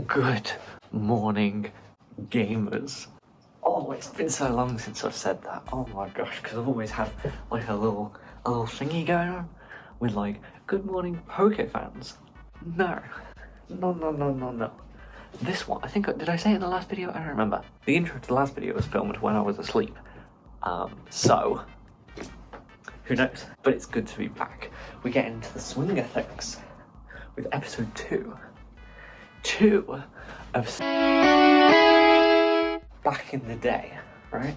Good morning, gamers. Oh, it's been so long since I've said that. Oh my gosh, because I've always had like a little thingy going on with like, good morning, Poke fans. No. This one, I think, did I say it in the last video? I don't remember. The intro to the last video was filmed when I was asleep. So, who knows? But it's good to be back. We get into the swing of things with episode 2. Back in the day, right?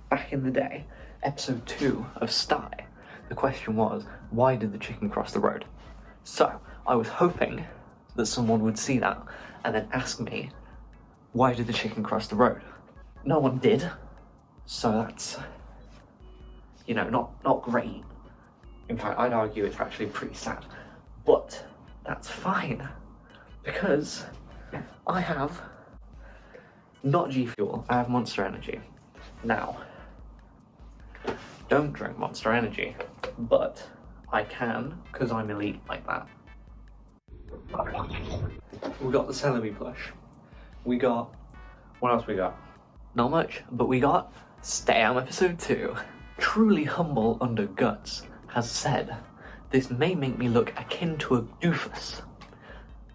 Back in the day, episode 2 of Sty. The question was, why did the chicken cross the road? So, I was hoping that someone would see that and then ask me, why did the chicken cross the road? No one did, so that's, you know, not great. In fact, I'd argue it's actually pretty sad, but that's fine, because I have not G Fuel, I have Monster Energy. Now, don't drink Monster Energy, but I can, because I'm elite like that. We got the Celebi plush. We got, what else we got? Not much, but we got STAYAM episode 2. Truly humble under guts has said, this may make me look akin to a doofus.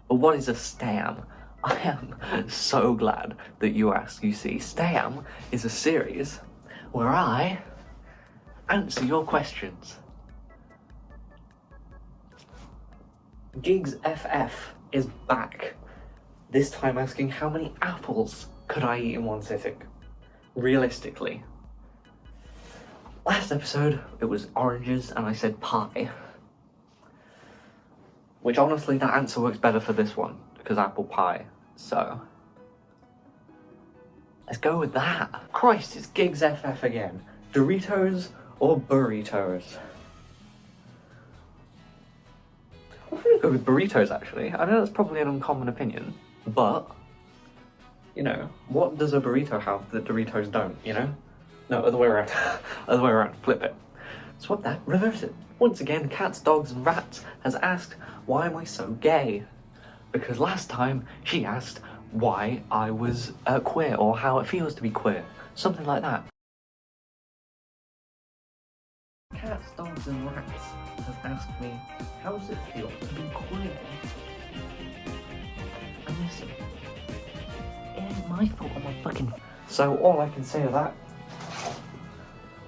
But what is a STAYAM? I am so glad that you asked. You see, STAYAM is a series where I answer your questions. Gigs FF is back. This time asking how many apples could I eat in one sitting? Realistically. Last episode, it was oranges and I said pie. Which honestly, that answer works better for this one, because apple pie, so. Let's go with that. Christ, it's Gigs FF again. Doritos or burritos? I'm gonna go with burritos actually. I know that's probably an uncommon opinion, but, you know, what does a burrito have that Doritos don't, you know? No, other way around. Other way around, flip it. Swap that, reverse it. Once again, Cats, Dogs and Rats has asked, why am I so gay? Because last time she asked why I was queer or how it feels to be queer. Something like that. Cats, Dogs and Rats has asked me, how does it feel to be queer? And listen, it ain't my fault on my fucking... So all I can say to that,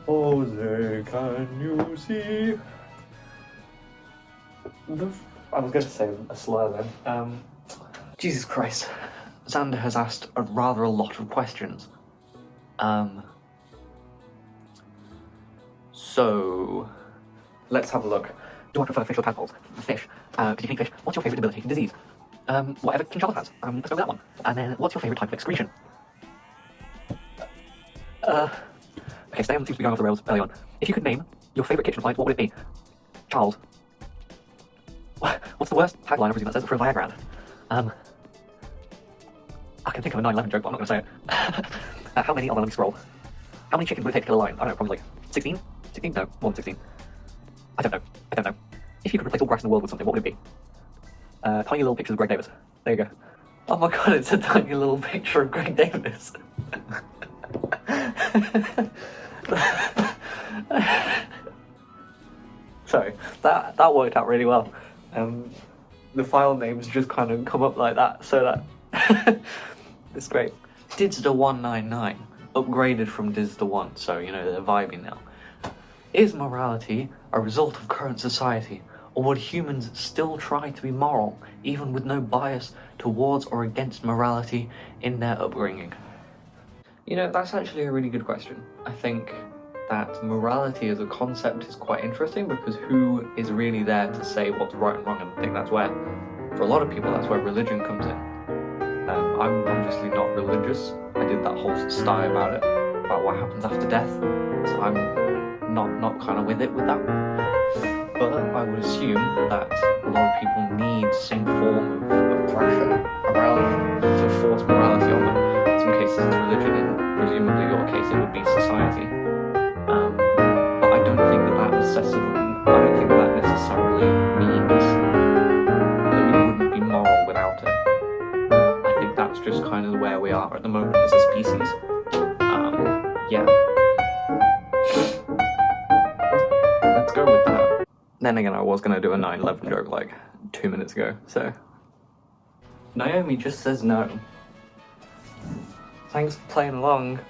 Jose, can you see? I was going to say a slur then. Jesus Christ. Xander has asked rather a lot of questions. So, let's have a look. Do I prefer fish or tadpoles? Fish. Could you clean fish? What's your favourite debilitating disease? Whatever King Charles has. Let's go with that one. And then, what's your favourite type of excretion? Okay, STAYAM seems to be going off the rails early on. If you could name your favourite kitchen appliance, what would it be? Charles. What's the worst tagline I've ever seen that says it for a Viagra ad? I can think of a 9/11 joke, but I'm not going to say it. How many? Oh, let me scroll. How many chickens would it take to kill a lion? I don't know, probably like 16? 16? No, more than 16. I don't know. If you could replace all grass in the world with something, what would it be? Tiny little pictures of Greg Davis. There you go. Oh my god, it's a tiny little picture of Greg Davis. Sorry, that worked out really well. The file names just kind of come up like that, so that it's great. Didster199 upgraded from Didster1, so you know they're vibing now. Is morality a result of current society, or would humans still try to be moral, even with no bias towards or against morality in their upbringing? You know, that's actually a really good question. I think that morality as a concept is quite interesting because who is really there to say what's right and wrong? And I think that's where, for a lot of people, that's where religion comes in. I'm obviously not religious. I did that whole style about what happens after death, so I'm not kind of with it with that. But I would assume that a lot of people need some form of pressure around to force morality on them. In some cases it's religion, in presumably your case it would be society. But I don't think that necessarily means that we wouldn't be moral without it. I think that's just kind of where we are at the moment as a species. Yeah. Let's go with that. Then again, I was going to do a 9/11 joke like 2 minutes ago, so. Naomi just says no. Thanks for playing along.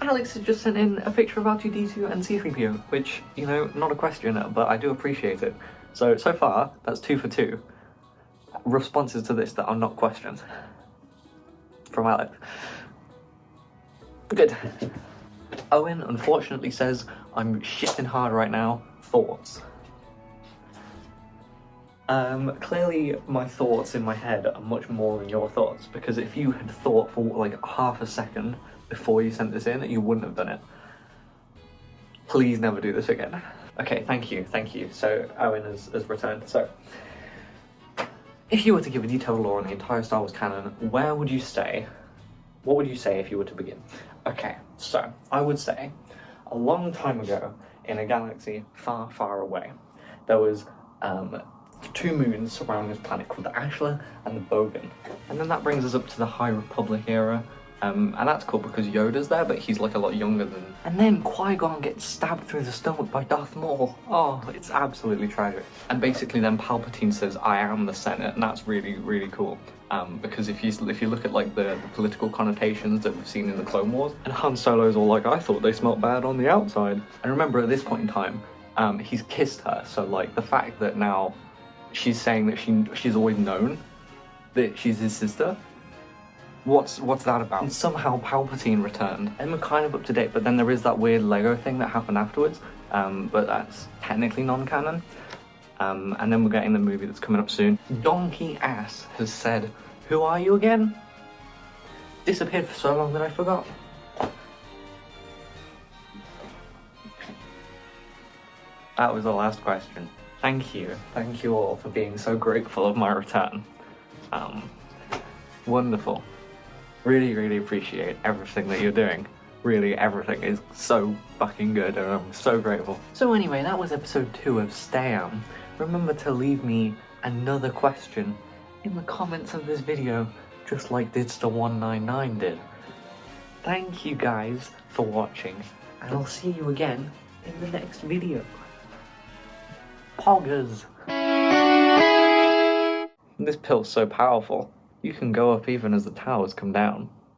Alex has just sent in a picture of R2-D2 and C-3PO, which, you know, not a question, but I do appreciate it. So far, that's 2 for 2. Responses to this that are not questions. From Alex. Good. Owen unfortunately says, I'm shitting hard right now. Thoughts? Clearly my thoughts in my head are much more than your thoughts, because if you had thought for like half a second before you sent this in, you wouldn't have done it. Please never do this again. Okay, thank you. So Owen has returned. So, if you were to give a detailed lore on the entire Star Wars canon, where would you stay? What would you say if you were to begin? Okay, so I would say a long time ago in a galaxy far, far away, there was 2 moons surrounding this planet called the Ashla and the Bogan. And then that brings us up to the High Republic era. And that's cool because Yoda's there, but he's like a lot younger than... And then Qui-Gon gets stabbed through the stomach by Darth Maul. Oh, it's absolutely tragic. And basically then Palpatine says, I am the Senate, and that's really, really cool. Because if you look at like the political connotations that we've seen in the Clone Wars, and Han Solo's all like, I thought they smelt bad on the outside. And remember, at this point in time, he's kissed her, so like the fact that now she's saying that she's always known that she's his sister, what's that about? And somehow Palpatine returned, and we're kind of up to date, but then there is that weird Lego thing that happened afterwards, but that's technically non-canon. And then we're getting the movie that's coming up soon. Donkey Ass has said, who are you again? Disappeared for so long that I forgot. That was the last question. Thank you all for being so grateful of my return. Wonderful. Really, really appreciate everything that you're doing. Really, everything is so fucking good, and I'm so grateful. So anyway, that was episode 2 of STAYAM. Remember to leave me another question in the comments of this video, just like Didster199 did. Thank you guys for watching, and I'll see you again in the next video. Poggers! This pill's so powerful, you can go up even as the towers come down.